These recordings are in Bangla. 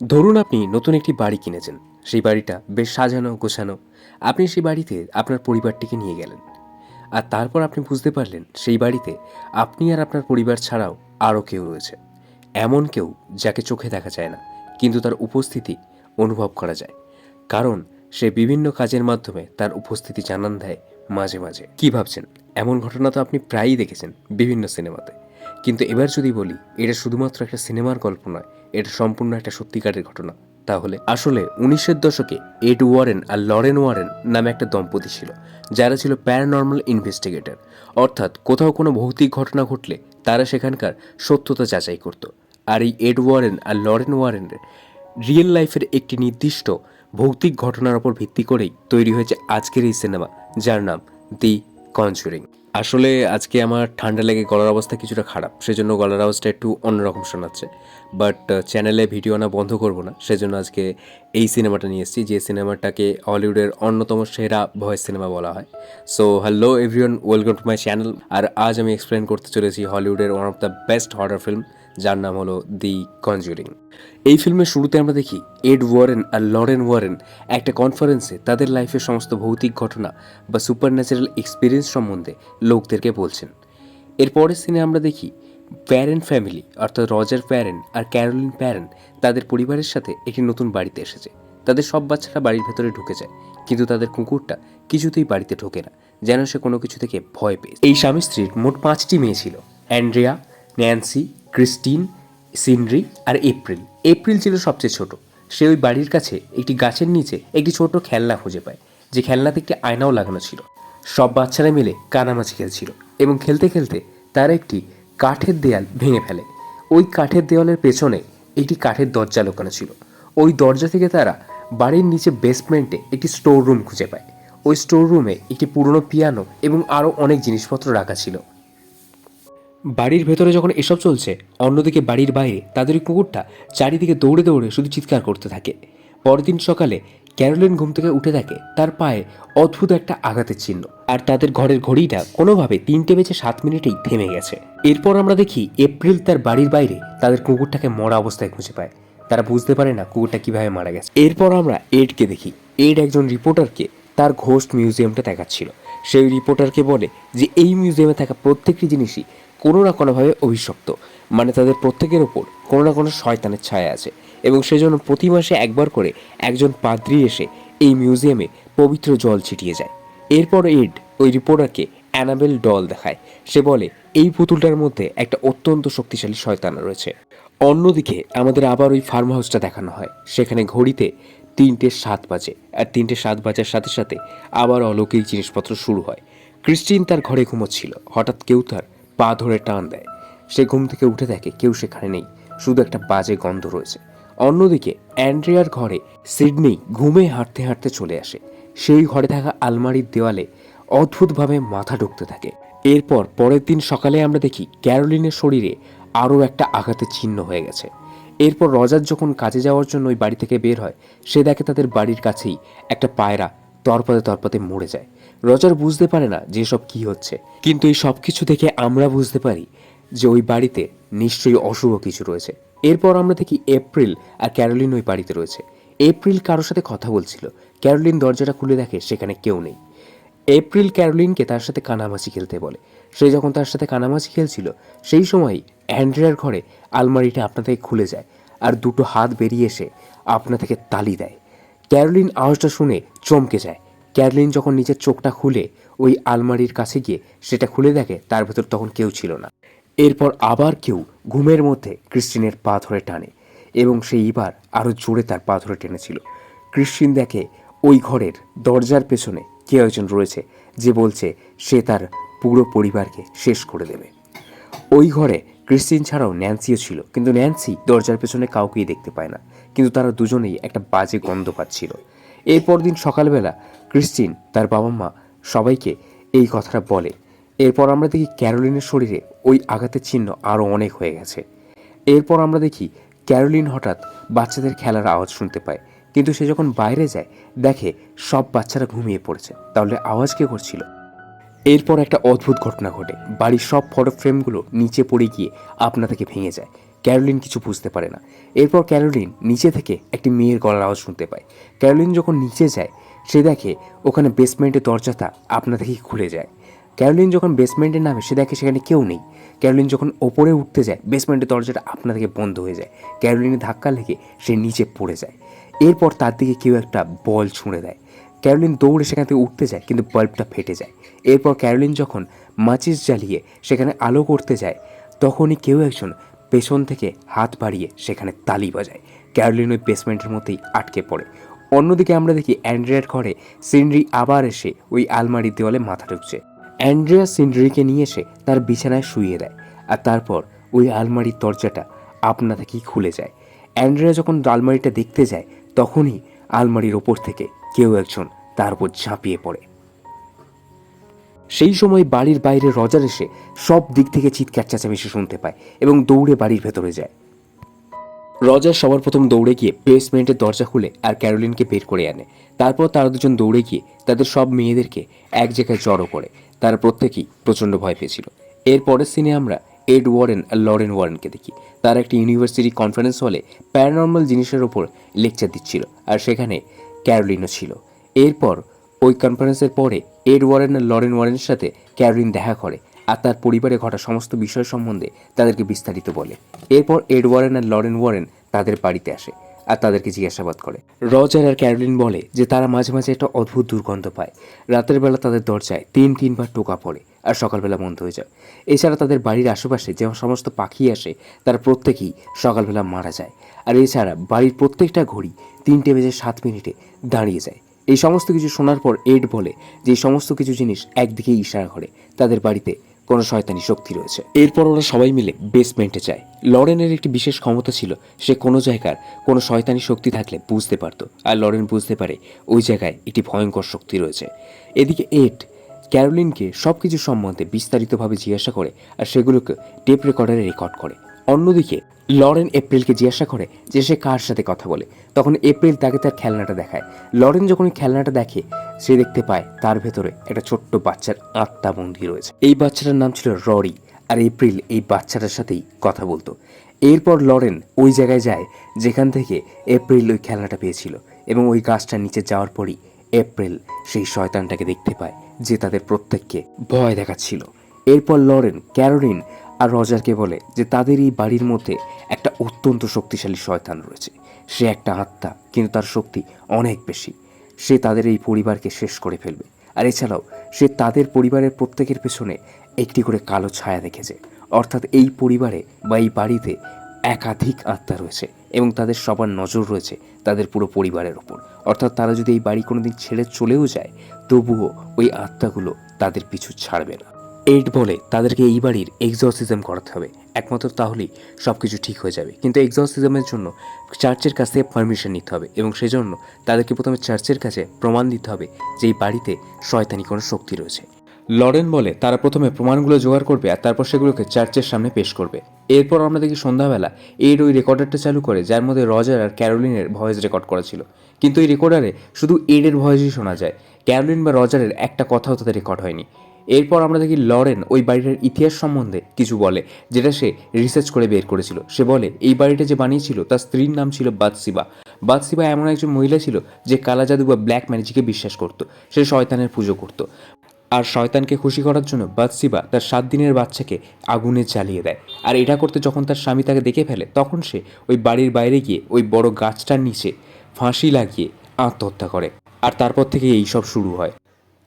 ধরুন আপনি নতুন একটি বাড়ি কিনেছেন। সেই বাড়িটা বেশ সাজানো গোছানো। আপনি সেই বাড়িতে আপনার পরিবারটিকে নিয়ে গেলেন। আর তারপর আপনি বুঝতে পারলেন সেই বাড়িতে আপনি আর আপনার পরিবার ছাড়াও আরও কেউ রয়েছে। এমন কেউ যাকে চোখে দেখা যায় না, কিন্তু তার উপস্থিতি অনুভব করা যায়। কারণ সে বিভিন্ন কাজের মাধ্যমে তার উপস্থিতি জানান দেয় মাঝে মাঝে। কি ভাবছেন? এমন ঘটনা তো আপনি প্রায়ই দেখেছেন বিভিন্ন সিনেমাতে। কিন্তু এবার যদি বলি এটা শুধুমাত্র একটা সিনেমার গল্প নয়, এটা সম্পূর্ণ একটা সত্যিকারের ঘটনা, তাহলে আসলে 1900-এর দশকে এড ওয়ারেন আর লরেন ওয়ারেন নামে একটা দম্পতি ছিল, যারা ছিল প্যারানর্মাল ইনভেস্টিগেটর। অর্থাৎ কোথাও কোনো ভৌতিক ঘটনা ঘটলে তারা সেখানকার সত্যতা যাচাই করত। আর এই এড ওয়ারেন আর লরেন ওয়ারেনের রিয়েল লাইফের একটি নির্দিষ্ট ভৌতিক ঘটনার ওপর ভিত্তি করেই তৈরি হয়েছে আজকের এই সিনেমা, যার নাম দি কনজুরিং। আসলে আজকে আমার ঠান্ডা লেগে গলার অবস্থা কিছুটা খারাপ, সেজন্য গলার আওয়াজটা একটু অন্যরকম শোনাচ্ছে। বাট চ্যানেলে ভিডিও না বন্ধ করব না, সেজন্য আজকে এই সিনেমাটা নিয়ে এসেছি, যে সিনেমাটাকে হলিউডের অন্যতম সেরা ভয়েস সিনেমা বলা হয়। So hello everyone, welcome to my channel. আর আজ আমি এক্সপ্লেন করতে চলেছি হলিউডের one of the best horror film, যার নাম হলো দি কনজুরিং। এই ফিল্মের শুরুতে আমরা দেখি এড ওয়ারেন আর লরেন ওয়ারেন একটা কনফারেন্সে তাদের লাইফের সমস্ত ভৌতিক ঘটনা বা সুপার ন্যাচারাল এক্সপিরিয়েন্স সম্বন্ধে লোকদেরকে বলছেন। এর পরের সিনে আমরা দেখি প্যারেন ফ্যামিলি, অর্থাৎ রজার প্যারেন আর ক্যারোলিন প্যারেন তাদের পরিবারের সাথে একটি নতুন বাড়িতে এসেছে। তাদের সব বাচ্চারা বাড়ির ভেতরে ঢুকে যায়, কিন্তু তাদের কুকুরটা কিছুতেই বাড়িতে ঢোকে না, যেন সে কোনো কিছু থেকে ভয় পেয়ে। এই স্বামী স্ত্রীর মোট 5টি মেয়ে ছিল: অ্যান্ড্রিয়া, ন্যান্সি, ক্রিস্টিন, সিনরি আর এপ্রিল। এপ্রিল ছিল সবচেয়ে ছোট। সে ওই বাড়ির কাছে একটি গাছের নিচে একটি ছোট খেলনা খুঁজে পায়, যে খেলনাতে একটি আয়নাও লাগানো ছিল। সব বাচ্চারা মিলে কানামাছি খেলছিল এবং খেলতে খেলতে তারা একটি কাঠের দেয়াল ভেঙে ফেলে। ওই কাঠের দেওয়ালের পেছনে একটি কাঠের দরজা লুকানো ছিল। ওই দরজা থেকে তারা বাড়ির নিচে বেসমেন্টে একটি স্টোর রুম খুঁজে পায়। ওই স্টোর রুমে একটি পুরনো পিয়ানো এবং আরও অনেক জিনিসপত্র রাখা ছিল। বাড়ির ভেতরে যখন এসব চলছে, অন্যদিকে বাড়ির বাইরে তাদের ওই কুকুরটা চারিদিকে দৌড়ে দৌড়ে শুধু চিৎকার করতে থাকে। পরের দিন সকালে ক্যারোলিন ঘুম থেকে উঠে দেখে তার পায়ে অদ্ভুত একটা আঘাতের চিহ্ন, আর তাদের ঘরের ঘড়িটা কোনোভাবে 3:07 থেমে গেছে। এরপর আমরা দেখি এপ্রিল তার বাড়ির বাইরে তাদের কুকুরটাকে মরা অবস্থায় খুঁজে পায়। তারা বুঝতে পারে না কুকুরটা কিভাবে মারা গেছে। এরপর আমরা এডকে দেখি। এড একজন রিপোর্টারকে তার ঘোস্ট মিউজিয়ামটা দেখাচ্ছিল। সেই রিপোর্টারকে বলে যে এই মিউজিয়ামে থাকা প্রত্যেকটি জিনিসই কোনো না কোনোভাবে অভিশপ্ত, মানে তাদের প্রত্যেকের ওপর কোনো না কোনো শয়তানের ছায়া আছে, এবং সেজন্য প্রতি মাসে একবার করে একজন পাদ্রী এসে এই মিউজিয়ামে পবিত্র জল ছিটিয়ে যায়। এরপর এড ওই রিপোর্টারকে অ্যানাবেল ডল দেখায়। সে বলে এই পুতুলটার মধ্যে একটা অত্যন্ত শক্তিশালী শয়তান রয়েছে। অন্যদিকে আমাদের আবার ওই ফার্ম হাউসটা দেখানো হয়। সেখানে ঘড়িতে 3:07 বাজে, আর 3:07 বাজার সাথে সাথে আবার অলৌকিক জিনিসপত্র শুরু হয়। ক্রিস্টিন তার ঘরে ঘুমোচ্ছিল, হঠাৎ কেউ তার পা ধরে টান দেয়। সে ঘুম থেকে উঠে দেখে কেউ সেখানে নেই, শুধু একটা বাজে গন্ধ রয়েছে। অন্যদিকে অ্যান্ড্রিয়ার ঘরে সিডনি ঘুমে হাঁটতে হাঁটতে চলে আসে। সেই ঘরে থাকা আলমারির দেওয়ালে অদ্ভুতভাবে মাথা ঢুকতে থাকে। এরপর পরের দিন সকালে আমরা দেখি ক্যারোলিনের শরীরে আরও একটা আঘাতের চিহ্ন হয়ে গেছে। এরপর রজার যখন কাজে যাওয়ার জন্য ওই বাড়ি থেকে বের হয়, সে দেখে তাদের বাড়ির কাছেই একটা পায়রা তরপাতে তরপাতে মরে যায়। রজার বুঝতে পারে না যে সব কি হচ্ছে, কিন্তু এই সব কিছু দেখে আমরা বুঝতে পারি যে ওই বাড়িতে নিশ্চয়ই অশুভ কিছু রয়েছে। এরপর আমরা দেখি এপ্রিল আর ক্যারোলিন ওই বাড়িতে রয়েছে। এপ্রিল কারোর সাথে কথা বলছিল। ক্যারোলিন দরজাটা খুলে দেখে সেখানে কেউ নেই। এপ্রিল ক্যারোলিনকে তার সাথে কানামাছি খেলতে বলে। সে যখন তার সাথে কানামাছি খেলছিল, সেই সময়ই অ্যান্ড্রিয়ার ঘরে আলমারিটা আপনা থেকে খুলে যায়, আর দুটো হাত বেরিয়ে এসে আপনা থেকে তালি দেয়। ক্যারোলিন আওয়াজটা শুনে চমকে যায়। ক্যারোলিন যখন নিজের চোখটা খুলে ওই আলমারির কাছে গিয়ে সেটা খুলে দেখে, তার ভেতর তখন কেউ ছিল না। এরপর আবার কেউ ঘুমের মধ্যে ক্রিস্টিনের পা ধরে টানে, এবং সে এবার আরও জোরে তার পা ধরে টেনেছিল। ক্রিস্টিন দেখে ওই ঘরের দরজার পেছনে কেউ একজন রয়েছে, যে বলছে সে তার পুরো পরিবারকে শেষ করে দেবে। ওই ঘরে ক্রিস্টিন ছাড়াও ন্যান্সিও ছিল, কিন্তু ন্যান্সি দরজার পেছনে কাউকেই দেখতে পায় না, কিন্তু তারা দুজনেই একটা বাজে গন্ধ পাচ্ছিল। এরপর দিন সকালবেলা ক্রিস্টিন তার বাবা মা সবাইকে এই কথাটা বলে। এরপর আমরা দেখি ক্যারোলিনের শরীরে ওই আঘাতের চিহ্ন আরও অনেক হয়ে গেছে। এরপর আমরা দেখি ক্যারোলিন হঠাৎ বাচ্চাদের খেলার আওয়াজ শুনতে পায়, কিন্তু সে যখন বাইরে যায় দেখে সব বাচ্চারা ঘুমিয়ে পড়েছে। তাহলে আওয়াজ কে করছিল? এরপর একটা অদ্ভুত ঘটনা ঘটে। বাড়ির সব ফটো ফ্রেমগুলো নিচে পড়ে গিয়ে আপনা থেকে ভেঙে যায়। ক্যারোলিন কিছু বুঝতে পারে না। এরপর ক্যারোলিন নিচে থেকে একটি মেয়ের গলার আওয়াজ শুনতে পায়। ক্যারোলিন যখন নিচে যায় সে দেখে ওখানে বেসমেন্টের দরজাটা আপনা থেকেই খুলে যায়। ক্যারোলিন যখন বেসমেন্টে নামে সে দেখে সেখানে কেউ নেই। ক্যারোলিন যখন ওপরে উঠতে যায় বেসমেন্টের দরজাটা আপনা থেকে বন্ধ হয়ে যায়। ক্যারোলিনের ধাক্কা লেগে সে নিচে পড়ে যায়। এরপর তার দিকে কেউ একটা বল ছুঁড়ে দেয়। ক্যারোলিন দৌড়ে সেখান থেকে উঠতে যায় কিন্তু বাল্বটা ফেটে যায়। এরপর ক্যারোলিন যখন মাচিস জ্বালিয়ে সেখানে আলো করতে যায় তখনই কেউ একজন পেছন থেকে হাত বাড়িয়ে সেখানে তালি বাজায়। ক্যারোলিন ওই বেসমেন্টের মধ্যেই আটকে পড়ে। অন্যদিকে আমরা দেখি অ্যান্ড্রিয়ার ঘরে সিনরি আবার এসে ওই আলমারির দেওয়ালে মাথা ঢুকছে। অ্যান্ড্রিয়া সিনরিকে নিয়ে এসে তার বিছানায় শুইয়ে দেয় আর তারপর ওই আলমারির দরজাটা আপনা থেকেই খুলে যায়। অ্যান্ড্রিয়া যখন আলমারিটা দেখতে যায় তখনই আলমারির ওপর থেকে কেউ একজন তার উপর ঝাঁপিয়ে পড়ে। সেই সময় বাড়ির বাইরে রজার এসে সব দিক থেকে চিৎকার চেঁচামেচি শুনতে পায় এবং দৌড়ে বাড়ির ভেতরে যায়। রজার সবার প্রথম দৌড়ে গিয়ে বেসমেন্টের দরজা খুলে আর ক্যারোলিনকে বের করে আনে। তারপর তারা দুজন দৌড়ে গিয়ে তাদের সব মেয়েদেরকে এক জায়গায় জড়ো করে। তারা প্রত্যেকেই প্রচণ্ড ভয় পেয়েছিল। এর পরের সিনে আমরা এড ওয়ারেন আর লরেন ওয়ারেনকে দেখি। তারা একটি ইউনিভার্সিটি কনফারেন্স হলে প্যারানর্মাল জিনিসের ওপর লেকচার দিচ্ছিল আর সেখানে ক্যারোলিনও ছিল। এরপর ওই কনফারেন্সের পরে এড ওয়ারেন আর লরেন ওয়ারেনের সাথে ক্যারোলিন দেখা করে আর তার পরিবারে ঘটা সমস্ত বিষয় সম্বন্ধে তাদেরকে বিস্তারিত বলে। এরপর এড ওয়ারেন আর লরেন ওয়ারেন তাদের বাড়িতে আসে আর তাদেরকে জিজ্ঞাসাবাদ করে। রজার আর ক্যারোলিন বলে যে তারা মাঝে মাঝে একটা অদ্ভুত দুর্গন্ধ পায়। রাতের বেলা তাদের দরজায় তিনবার টোকা পড়ে আর সকালবেলা বন্ধ হয়ে যায়। এছাড়া তাদের বাড়ির আশেপাশে যে সমস্ত পাখি আসে তারা প্রত্যেকেই সকালবেলা মারা যায়। আর এছাড়া বাড়ির প্রত্যেকটা ঘড়ি 3:07 দাঁড়িয়ে যায়। এই সমস্ত কিছু শোনার পর এড বলে যে এই সমস্ত কিছু জিনিস একদিকেই ইশারা করে তাদের বাড়িতে কোনো শয়তানি শক্তি রয়েছে। এরপর ওরা সবাই মিলে বেসমেন্টে যায়। লরেনের একটি বিশেষ ক্ষমতা ছিল, সে কোনো জায়গার কোনো শয়তানি শক্তি থাকলে বুঝতে পারত আর লরেন বুঝতে পারে ওই জায়গায় একটি ভয়ঙ্কর শক্তি রয়েছে। এদিকে এড ক্যারোলিনকে সব কিছু সম্বন্ধে বিস্তারিতভাবে জিজ্ঞাসা করে আর সেগুলোকে টেপ রেকর্ডারে রেকর্ড করে। অন্যদিকে লরেন এপ্রিলকে জিজ্ঞাসা করে যে সে কার সাথে কথা বলে। তখন এপ্রিল তাকে তার খেলনাটা দেখায়। লরেন যখন ওই খেলনাটা দেখে সে দেখতে পায় তার ভেতরে একটা ছোট্ট বাচ্চার আত্মা বন্দী রয়েছে। এই বাচ্চাটার নাম ছিল ররি আর এপ্রিল এই বাচ্চাটার সাথেই কথা বলতো। এরপর লরেন ওই জায়গায় যায় যেখান থেকে এপ্রিল ওই খেলনাটা পেয়েছিল এবং ওই গাছটার নিচে যাওয়ার পরই এপ্রিল সেই শয়তানটাকে দেখতে পায় যে তাদের প্রত্যেককে ভয় দেখাচ্ছিল। এরপর লরেন ক্যারোলিন আর রজারকে বলে যে তাদের এই বাড়ির মধ্যে একটা অত্যন্ত শক্তিশালী শয়তান রয়েছে। সে একটা আত্মা কিন্তু তার শক্তি অনেক বেশি। সে তাদের এই পরিবারকে শেষ করে ফেলবে। আর এছাড়াও সে তাদের পরিবারের প্রত্যেকের পেছনে একটি করে কালো ছায়া দেখেছে। অর্থাৎ এই পরিবারে বা এই বাড়িতে একাধিক আত্মা রয়েছে এবং তাদের সবার নজর রয়েছে তাদের পুরো পরিবারের ওপর। অর্থাৎ তারা যদি এই বাড়ি কোনোদিন ছেড়ে চলেও যায় তবুও ওই আত্মাগুলো তাদের পিছু ছাড়বে না। এড বলে তাদেরকে এই বাড়ির এক্সরসিজম করাতে হবে, একমাত্র তাহলেই সব কিছু ঠিক হয়ে যাবে। কিন্তু এক্সরসিজমের জন্য চার্চের কাছ থেকে পারমিশন নিতে হবে এবং সেজন্য তাদেরকে প্রথমে চার্চের কাছে প্রমাণ দিতে হবে যে এই বাড়িতে শয়তানি কোনো শক্তি রয়েছে। লরেন বলে তারা প্রথমে প্রমাণগুলো জোগাড় করবে আর তারপর সেগুলোকে চার্চের সামনে পেশ করবে। এরপর আমরা দেখি সন্ধ্যাবেলা এড ওই রেকর্ডারটা চালু করে যার মধ্যে রজার আর ক্যারোলিনের ভয়েস রেকর্ড করা ছিল। কিন্তু এই রেকর্ডারে শুধু এডের ভয়েসই শোনা যায়, ক্যারোলিন বা রজারের একটা কথাও তাদের রেকর্ড হয়নি। এরপর আমরা দেখি লরেন ওই বাড়িটার ইতিহাস সম্বন্ধে কিছু বলে যেটা সে রিসার্চ করে বের করেছিল। সে বলে এই বাড়িটা যে বানিয়েছিল তার স্ত্রীর নাম ছিল বাতসিবা। বাতসিবা এমন একজন মহিলা ছিল যে কালা জাদু বা ব্ল্যাক ম্যাজিকে বিশ্বাস করত। সে শয়তানের পুজো করত আর শয়তানকে খুশি করার জন্য বাতসিবা তার 7 দিনের বাচ্চাকে আগুনে জ্বালিয়ে দেয়। আর এটা করতে যখন তার স্বামী তাকে দেখে ফেলে তখন সে ওই বাড়ির বাইরে গিয়ে ওই বড় গাছটার নিচে ফাঁসি লাগিয়ে আত্মহত্যা করে। আর তারপর থেকে এই সব শুরু হয়।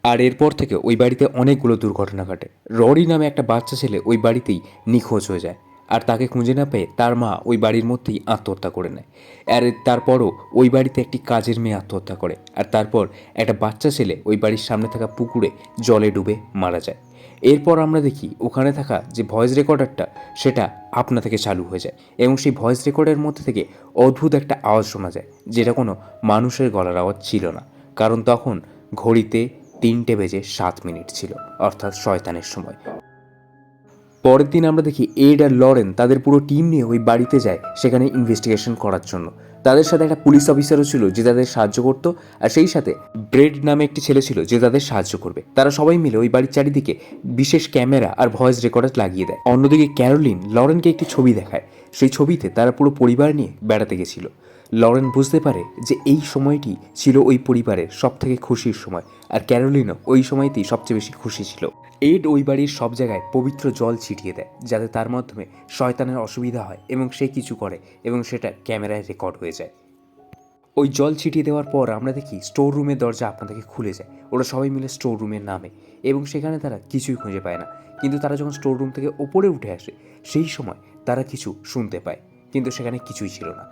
আর এরপর থেকে ওই বাড়িতে অনেকগুলো দুর্ঘটনা ঘটে। ররি নামে একটা বাচ্চা ছেলে ওই বাড়িতেই নিখোঁজ হয়ে যায় আর তাকে খুঁজে না পেয়ে তার মা ওই বাড়ির মধ্যেই আত্মহত্যা করে নেয়। আর তারপরও ওই বাড়িতে একটি কাজের মেয়ে আত্মহত্যা করে আর তারপর একটা বাচ্চা ছেলে ওই বাড়ির সামনে থাকা পুকুরে জলে ডুবে মারা যায়। এরপর আমরা দেখি ওখানে থাকা যে ভয়েস রেকর্ডারটা সেটা আপনা থেকে চালু হয়ে যায় এবং সেই ভয়েস রেকর্ডের মধ্যে থেকে অদ্ভুত একটা আওয়াজ শোনা যায় যেটা কোনো মানুষের গলার আওয়াজ ছিল না, কারণ তখন ঘড়িতে 3:07 ছিল, অর্থাৎ শয়তানের সময়। পরের দিন আমরা দেখি এড আর লরেন তাদের পুরো টিম নিয়ে ওই বাড়িতে যায় সেখানে ইনভেস্টিগেশন করার জন্য। তাদের সাথে একটা পুলিশ অফিসারও ছিল যে তাদের সাহায্য করত আর সেই সাথে ব্রেড নামে একটি ছেলে ছিল যে তাদের সাহায্য করবে। তারা সবাই মিলে ওই বাড়ির চারিদিকে বিশেষ ক্যামেরা আর ভয়েস রেকর্ডার লাগিয়ে দেয়। অন্যদিকে ক্যারোলিন লরেনকে একটি ছবি দেখায় সেই ছবিতে তারা পুরো পরিবার নিয়ে বেড়াতে গেছিল। লরেন বুঝতে পারে যে এই সময়টি ছিল ওই পরিবারের সবথেকে খুশির সময়, আর ক্যারোলিনও ওই সময়তেই সবচেয়ে বেশি খুশি ছিল। এড ওই বাড়ির সব জায়গায় পবিত্র জল ছিটিয়ে দেয় যাতে তার মাধ্যমে শয়তানের অসুবিধা হয় এবং সে কিছু করে এবং সেটা ক্যামেরায় রেকর্ড হয়ে যায়। ওই জল ছিটিয়ে দেওয়ার পর আমরা দেখি স্টোর রুমের দরজা আপনাদেরকে খুলে যায়। ওরা সবাই মিলে স্টোর রুমের নামে এবং সেখানে তারা কিছুই খুঁজে পায় না। কিন্তু তারা যখন স্টোর রুম থেকে ওপরে উঠে আসে সেই সময় তারা কিছু শুনতে পায়, কিন্তু সেখানে কিছুই ছিল না।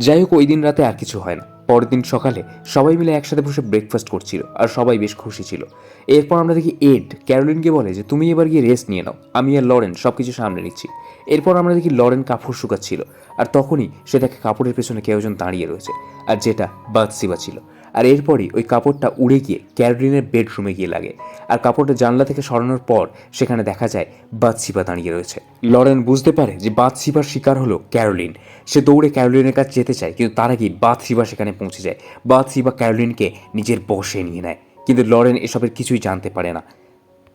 যাই হোক, ওই দিন রাতে আর কিছু হয় না। পরের দিন সকালে সবাই মিলে একসাথে বসে ব্রেকফাস্ট করছিল আর সবাই বেশ খুশি ছিল। এরপর আমরা দেখি এড ক্যারোলিনকে বলে যে তুমি এবার গিয়ে রেস্ট নিয়ে নাও, আমি আর লরেন সব কিছু সামনে নিচ্ছি। এরপর আমরা দেখি লরেন কাপড় শুকাচ্ছিল আর তখনই সে দেখে কাপড়ের পেছনে কেউ একজন দাঁড়িয়ে রয়েছে, আর যেটা বাথসিবা ছিল। আর এরপরই ওই কাপড়টা উড়ে গিয়ে ক্যারোলিনের বেডরুমে গিয়ে লাগে, আর কাপড়টা জানলা থেকে সরানোর পর সেখানে দেখা যায় বাথসিবা দাঁড়িয়ে রয়েছে। লরেন বুঝতে পারে যে বাথসিবার শিকার হলো ক্যারোলিন। সে দৌড়ে ক্যারোলিনের কাছে যেতে চায়, কিন্তু তার আগেই বাথসিবা সেখানে পৌঁছে যায়। বাথসিবা ক্যারোলিনকে নিজের বশে নিয়ে নেয়, কিন্তু লরেন এসবের কিছুই জানতে পারে না।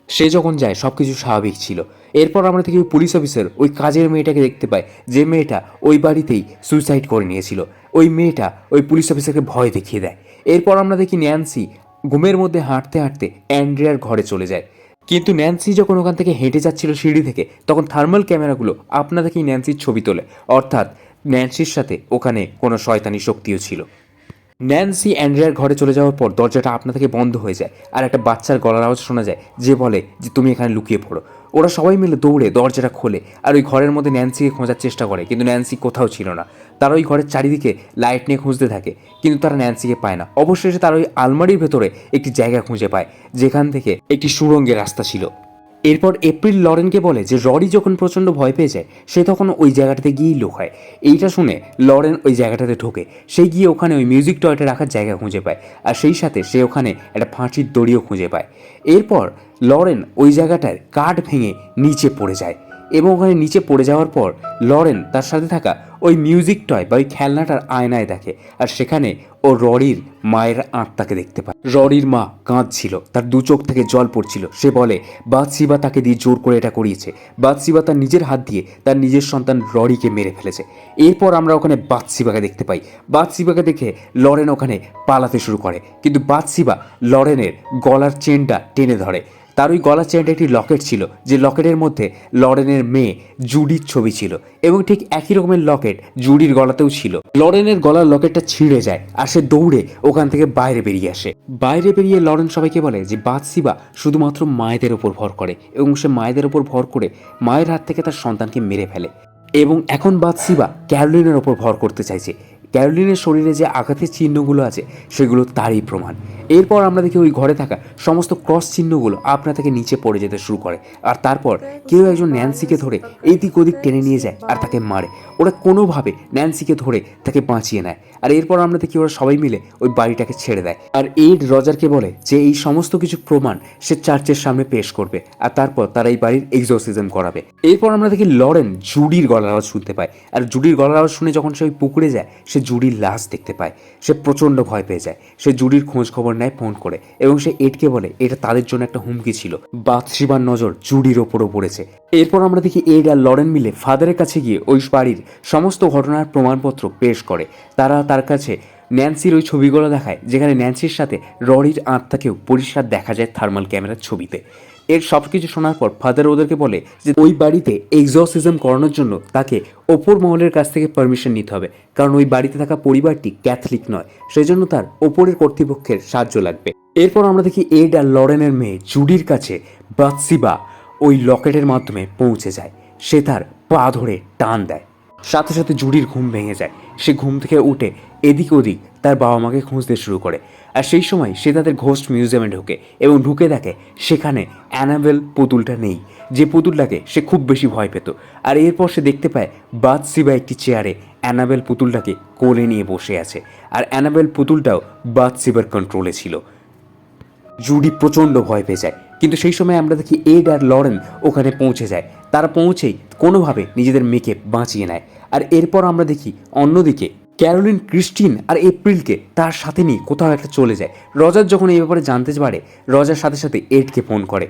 সে যখন যায় সব কিছু স্বাভাবিক ছিল। এরপর আমরা থেকে ওই পুলিশ অফিসার ওই কাজের মেয়েটাকে দেখতে পাই, যে মেয়েটা ওই বাড়িতেই সুইসাইড করে নিয়েছিল। ওই মেয়েটা ওই পুলিশ অফিসারকে ভয় দেখিয়ে দেয়। এরপর আমরা দেখি ন্যান্সি ঘুমের মধ্যে হাঁটতে হাঁটতে অ্যান্ড্রিয়ার ঘরে চলে যায়। কিন্তু ন্যান্সি যখন ওখান থেকে হেঁটে যাচ্ছিল সিঁড়ি থেকে, তখন থার্মাল ক্যামেরাগুলো আপনাদেরকেই ন্যান্সির ছবি তোলে, অর্থাৎ ন্যান্সির সাথে ওখানে কোনো শয়তানি শক্তিও ছিল। ন্যান্সি অ্যান্ড্রিয়ার ঘরে চলে যাওয়ার পর দরজাটা আপনা থেকে বন্ধ হয়ে যায়, আর একটা বাচ্চার গলার আওয়াজ শোনা যায় যে বলে যে তুমি এখানে লুকিয়ে পড়ো। ওরা সবাই মিলে দৌড়ে দরজাটা খোলে আর ওই ঘরের মধ্যে ন্যান্সিকে খোঁজার চেষ্টা করে, কিন্তু ন্যান্সি কোথাও ছিল না। তারা ওই ঘরের চারিদিকে লাইট নিয়ে খুঁজতে থাকে, কিন্তু তারা ন্যান্সিকে পায় না। অবশেষে তারা ওই আলমারির ভেতরে একটি জায়গা খুঁজে পায়, যেখান থেকে একটি সুড়ঙ্গের রাস্তা ছিল। এরপর এপ্রিল লরেনকে বলে যে ররি যখন প্রচণ্ড ভয় পেয়ে যায় সে তখন ওই জায়গাটাতে গিয়েই লুকায়। এইটা শুনে লরেন ওই জায়গাটাতে ঢোকে। সে গিয়ে ওখানে ওই মিউজিক টয়টা রাখার জায়গা খুঁজে পায়, আর সেই সাথে সে ওখানে একটা ফাঁসির দড়িও খুঁজে পায়। এরপর লরেন ওই জায়গাটায় কাঠ ভেঙে নিচে পড়ে যায়, এবং ওখানে নিচে পড়ে যাওয়ার পর লরেন তার সাথে থাকা ওই মিউজিক টয় বা ওই খেলনাটার আয়নায় দেখে, আর সেখানে ও ররির মায়ের আত্মাকে দেখতে পায়। ররির মা কাঁদছিল, তার দু চোখ থেকে জল পড়ছিল। সে বলে বাথসিবা তাকে দিয়ে জোর করে এটা করিয়েছে। বাথসিবা তার নিজের হাত দিয়ে তার নিজের সন্তান ররিকে মেরে ফেলেছে। এরপর আমরা ওখানে বাথসিবাকে দেখতে পাই। বাথসিবাকে দেখে লরেন ওখানে পালাতে শুরু করে, কিন্তু বাথসিবা লরেনের গলার চেনটা টেনে ধরে। তার ওই গলার চেনটা একটি লকেট ছিল, যে লকেটের মধ্যে লরেনের মেয়ে জুডির ছবি ছিল, এবং ঠিক একই রকমের লকেট জুডির গলাতেও ছিল। লরেনের গলার লকেটটা ছিঁড়ে যায় আর সে দৌড়ে ওখান থেকে বাইরে বেরিয়ে আসে। বাইরে বেরিয়ে লরেন সবাইকে বলে যে বাথসিবা শুধুমাত্র মায়েদের ওপর ভর করে, এবং সে মায়েদের ওপর ভর করে মায়ের হাত থেকে তার সন্তানকে মেরে ফেলে। এবং এখন বাথসিবা ক্যারোলিনের ওপর ভর করতে চাইছে। ক্যারোলিনের শরীরে যে আঘাতের চিহ্নগুলো আছে সেগুলো তারই প্রমাণ। এরপর আমরা দেখি ওই ঘরে থাকা সমস্ত ক্রস চিহ্নগুলো আপনা থেকে নিচে পড়ে যেতে শুরু করে, আর তারপর কেউ একজন ন্যান্সিকে ধরে এদিক ওদিক টেনে নিয়ে যায় আর তাকে মারে। ওরা কোনোভাবে ন্যান্সিকে ধরে তাকে বাঁচিয়ে নেয়, আর এরপর আমরা দেখি ওরা সবাই মিলে ওই বাড়িটাকে ছেড়ে দেয়। আর এড রজারকে বলে যে এই সমস্ত কিছু প্রমাণ সে চার্চের সামনে পেশ করবে, আর তারপর তারা এই বাড়ির এক্সোরসিজম করাবে। এরপর আমরা দেখি লরেন জুডির গলার আওয়াজ শুনতে পায়, আর জুডির গলার আওয়াজ শুনে যখন সে ওই পুকুরে যায় সে জুডির লাশ দেখতে পায়। সে প্রচণ্ড ভয় পেয়ে যায়। সে জুডির খোঁজ খবর নেয় ফোন করে, এবং সে এডকে বলে এটা তাদের জন্য একটা হুমকি ছিল। বাথসিবার নজর জুডির ওপরও পড়েছে। এরপর আমরা দেখি এড আর লরেন মিলে ফাদারের কাছে গিয়ে ওই বাড়ির সমস্ত ঘটনার প্রমাণপত্র পেশ করে। তারা তার কাছে ন্যান্সির ওই ছবিগুলো দেখায়, যেখানে ন্যান্সির সাথে ররির আত্মাকেও পরিষ্কার দেখা যায় থার্মাল ক্যামেরার ছবিতে। এর সব কিছু শোনার পর ফাদার ওদেরকে বলে যে ওই বাড়িতে এক্সোরসিজম করানোর জন্য তাকে ওপর মহলের কাছ থেকে পারমিশন নিতে হবে, কারণ ওই বাড়িতে থাকা পরিবারটি ক্যাথলিক নয়, সেই জন্য তার ওপরের কর্তৃপক্ষের সাহায্য লাগবে। এরপর আমরা দেখি এড আর লরেনের মেয়ে জুডির কাছে বাথসিবা ওই লকেটের মাধ্যমে পৌঁছে যায়। সে তার পা ধরে টান দেয়, সাথে সাথে জুডির ঘুম ভেঙে যায়। সে ঘুম থেকে উঠে এদিক ওদিক তার বাবা মাকে খুঁজতে শুরু করে, আর সেই সময় সে তাদের ঘোস্ট মিউজিয়ামে ঢোকে এবং ঢুকে দেখে সেখানে অ্যানাবেল পুতুলটা নেই, যে পুতুলটাকে সে খুব বেশি ভয় পেত। আর এরপর সে দেখতে পায় বাথসিবা একটি চেয়ারে অ্যানাবেল পুতুলটাকে কোলে নিয়ে বসে আছে, আর অ্যানাবেল পুতুলটাও বাথসিবার কন্ট্রোলে ছিল। জুডি প্রচণ্ড ভয় পেয়ে যায়, কিন্তু সেই সময় আমরা দেখি এড আর লরেন ওখানে পৌঁছে যায়। তারা পৌঁছেই কোনোভাবে নিজেদের মেয়েকে বাঁচিয়ে নেয়। আর এরপর আমরা দেখি অন্যদিকে ক্যারোলিন ক্রিস্টিন আর এপ্রিলকে তার সাথে নিয়ে কোথাও একটা চলে যায়। রজার যখন এই ব্যাপারে জানতে পারে, রজার সাথে সাথে এডকে ফোন করে।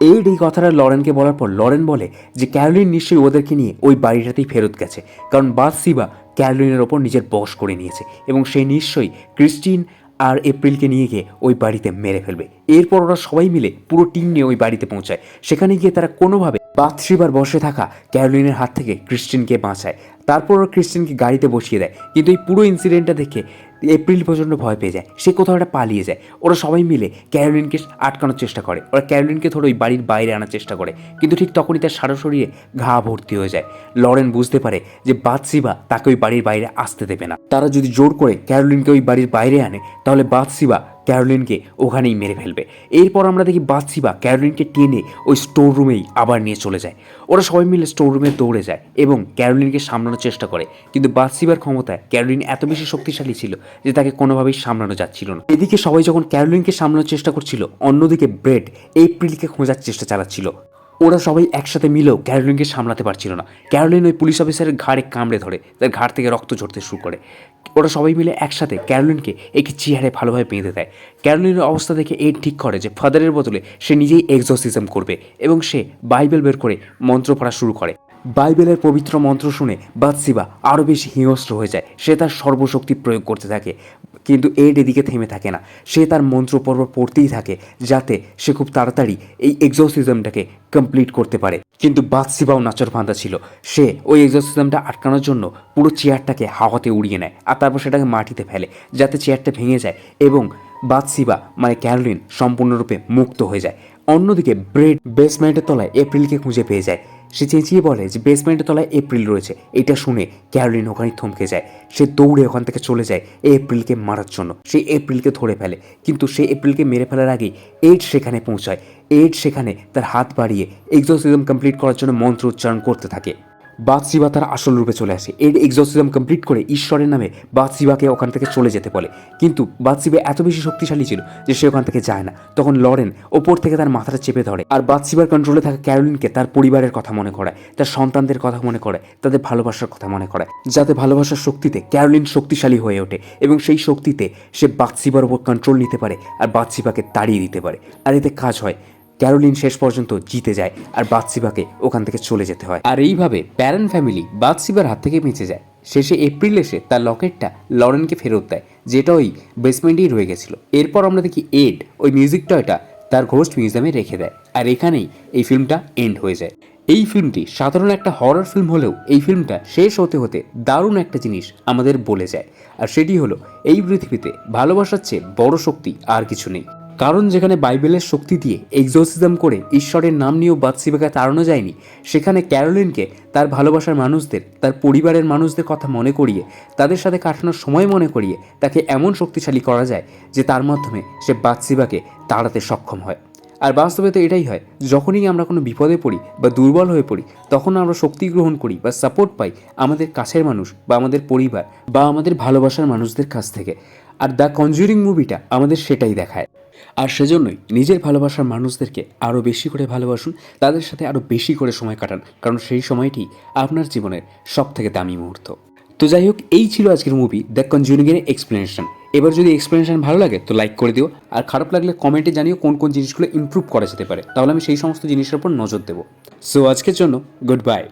এড এই কথাটা লরেনকে বলার পর লরেন বলে যে ক্যারোলিন নিশ্চয়ই ওদেরকে নিয়ে ওই বাড়িটাতেই ফেরত গেছে, কারণ বাথশিবা ক্যারোলিনের ওপর নিজের বশ করে নিয়েছে এবং সে নিশ্চয়ই ক্রিস্টিন আর এপ্রিলকে নিয়ে গিয়ে ওই বাড়িতে মেরে ফেলবে। এরপর ওরা সবাই মিলে পুরো টিম নিয়ে ওই বাড়িতে পৌঁছায়। সেখানে গিয়ে তারা কোনোভাবে বাথশিবার বসে থাকা ক্যারোলিনের হাত থেকে ক্রিস্টিনকে বাঁচায়। তারপর ওরা ক্রিস্টিনকে গাড়িতে বসিয়ে দেয়, কিন্তু এই পুরো ইনসিডেন্টটা দেখে এপ্রিল প্রচণ্ড ভয় পেয়ে যায়, সে কোথাও একটা পালিয়ে যায়। ওরা সবাই মিলে ক্যারোলিনকে আটকানোর চেষ্টা করে, ওরা ক্যারোলিনকে ধরে ওই বাড়ির বাইরে আনার চেষ্টা করে, কিন্তু ঠিক তখনই তার সারা শরীরে ঘা ভর্তি হয়ে যায়। লরেন বুঝতে পারে যে বাথশিবা তাকে ওই বাড়ির বাইরে আসতে দেবে না। তারা যদি জোর করে ক্যারোলিনকে ওই বাড়ির বাইরে আনে তাহলে বাথশিবা ক্যারোলিনকে ওখানেই মেরে ফেলবে। এরপর আমরা দেখি বাথশিবা ক্যারোলিনকে টেনে ওই স্টোর রুমেই আবার নিয়ে চলে যায়। ওরা সবাই মিলে স্টোর রুমে দৌড়ে যায় এবং ক্যারোলিনকে সামলানোর চেষ্টা করে, কিন্তু বাথশিবার ক্ষমতায় ক্যারোলিন এত বেশি শক্তিশালী ছিল যে তাকে কোনোভাবেই সামলানো যাচ্ছিল না। এদিকে সবাই যখন ক্যারোলিনকে সামলানোর চেষ্টা করছিল, অন্যদিকে ব্রেড এপ্রিলকে খোঁজার চেষ্টা চালাচ্ছিল। ওরা সবাই একসাথে মিলেও ক্যারোলিনকে সামলাতে পারছিল না। ক্যারোলিন ওই পুলিশ অফিসারের ঘাড়ে কামড়ে ধরে, তার ঘাড় থেকে রক্ত ঝরতে শুরু করে। ওরা সবাই মিলে একসাথে ক্যারোলিনকে একটি চেয়ারে ভালোভাবে বেঁধে দেয়। ক্যারোলিনের অবস্থা দেখে এড ঠিক করে যে ফাদারের বদলে সে নিজেই এক্সোসিজম করবে এবং সে বাইবেল বের করে মন্ত্র পড়া শুরু করে। বাইবেলের পবিত্র মন্ত্র শুনে বাথশিবা আরও বেশি হিংস্র হয়ে যায়, সে তার সর্বশক্তি প্রয়োগ করতে থাকে। কিন্তু এড এদিকে থেমে থাকে না, সে তার মন্ত্র পর্ব পড়তেই থাকে যাতে সে খুব তাড়াতাড়ি এই এক্সোসিজমটাকে কমপ্লিট করতে পারে। কিন্তু বাথশিবাও নাচরবান্ধা ছিল, সে ওই এক্সোসিজমটা আটকানোর জন্য পুরো চেয়ারটাকে হাওয়াতে উড়িয়ে নেয় আর তারপর সেটাকে মাটিতে ফেলে যাতে চেয়ারটা ভেঙে যায় এবং বাথশিবা মানে ক্যারোলিন সম্পূর্ণরূপে মুক্ত হয়ে যায়। অন্যদিকে ব্রেড বেসমেন্টের তলায় এপ্রিলকে খুঁজে পেয়ে যায়। সে চেঁচিয়ে বলে যে বেসমেন্টের তলায় এপ্রিল রয়েছে। এটা শুনে ক্যারোলিন ওখানে থমকে যায়, সে দৌড়ে ওখান থেকে চলে যায় এপ্রিলকে মারার জন্য। সে এপ্রিলকে ধরে ফেলে, কিন্তু সে এপ্রিলকে মেরে ফেলার আগেই এড সেখানে পৌঁছায়। এড সেখানে তার হাত বাড়িয়ে এক্সোসিজম কমপ্লিট করার জন্য মন্ত্র উচ্চারণ করতে থাকে। বাথশিবা তার আসল রূপে চলে আসে। এড এক্সোসিজম কমপ্লিট করে ঈশ্বরের নামে বাথশিবাকে ওখান থেকে চলে যেতে বলে, কিন্তু বাথশিবা এত বেশি শক্তিশালী ছিল যে সে ওখান থেকে যায় না। তখন লরেন ওপর থেকে তার মাথাটা চেপে ধরে আর বাথশিবার কন্ট্রোলে থাকা ক্যারোলিনকে তার পরিবারের কথা মনে করায়, তার সন্তানদের কথা মনে করায়, তাদের ভালোবাসার কথা মনে করায়, যাতে ভালোবাসার শক্তিতে ক্যারোলিন শক্তিশালী হয়ে ওঠে এবং সেই শক্তিতে সে বাথশিবার ওপর কন্ট্রোল নিতে পারে আর বাথশিবাকে তাড়িয়ে দিতে পারে। আর এতে কাজ হয়, ক্যারোলিন শেষ পর্যন্ত জিতে যায় আর বাথশিবাকে ওখান থেকে চলে যেতে হয়। আর এইভাবে প্যারেন ফ্যামিলি বাথশিবার হাত থেকে বেঁচে যায়। শেষে এপ্রিল এসে তার লকেটটা লরেনকে ফেরত দেয়, যেটা ওই বেসমেন্টেই রয়ে গেছিল। এরপর আমরা দেখি এড ওই মিউজিক টয়টা তার ঘোস্ট মিউজিয়ামে রেখে দেয়, আর এখানেই এই ফিল্মটা এন্ড হয়ে যায়। এই ফিল্মটি সাধারণ একটা হরর ফিল্ম হলেও এই ফিল্মটা শেষ হতে হতে দারুণ একটা জিনিস আমাদের বলে যায়, আর সেটি হলো এই পৃথিবীতে ভালোবাসার চেয়ে বড় শক্তি আর কিছু নেই। কারণ যেখানে বাইবেলের শক্তি দিয়ে এক্সোসিজম করে ঈশ্বরের নাম নিয়েও বাথশিবাকে তাড়ানো যায়নি, সেখানে ক্যারোলিনকে তার ভালোবাসার মানুষদের, তার পরিবারের মানুষদের কথা মনে করিয়ে, তাদের সাথে কাটানোর সময় মনে করিয়ে তাকে এমন শক্তিশালী করা যায় যে তার মাধ্যমে সে বাথশিবাকে তাড়াতে সক্ষম হয়। আর বাস্তবে তো এটাই হয়, যখনই আমরা কোনো বিপদে পড়ি বা দুর্বল হয়ে পড়ি তখন আমরা শক্তি গ্রহণ করি বা সাপোর্ট পাই আমাদের কাছের মানুষ বা আমাদের পরিবার বা আমাদের ভালোবাসার মানুষদের কাছ থেকে। আর দ্য কনজুরিং মুভিটা আমাদের সেটাই দেখায়। আর সেজন্যই নিজের ভালোবাসার মানুষদেরকে আরও বেশি করে ভালোবাসুন, তাদের সাথে আরও বেশি করে সময় কাটান, কারণ সেই সময়টি আপনার জীবনের সবথেকে দামি মুহূর্ত। তো যাই হোক, এই ছিল আজকের মুভি দ্য কনজুরিংয়ের এক্সপ্লেনেশন। এবার যদি এক্সপ্লেনেশন ভালো লাগে তো লাইক করে দিও, আর খারাপ লাগলে কমেন্টে জানিও কোন কোন জিনিসগুলো ইমপ্রুভ করা যেতে পারে, তাহলে আমি সেই সমস্ত জিনিসের উপর নজর দেবো। সো আজকের জন্য গুড বাই।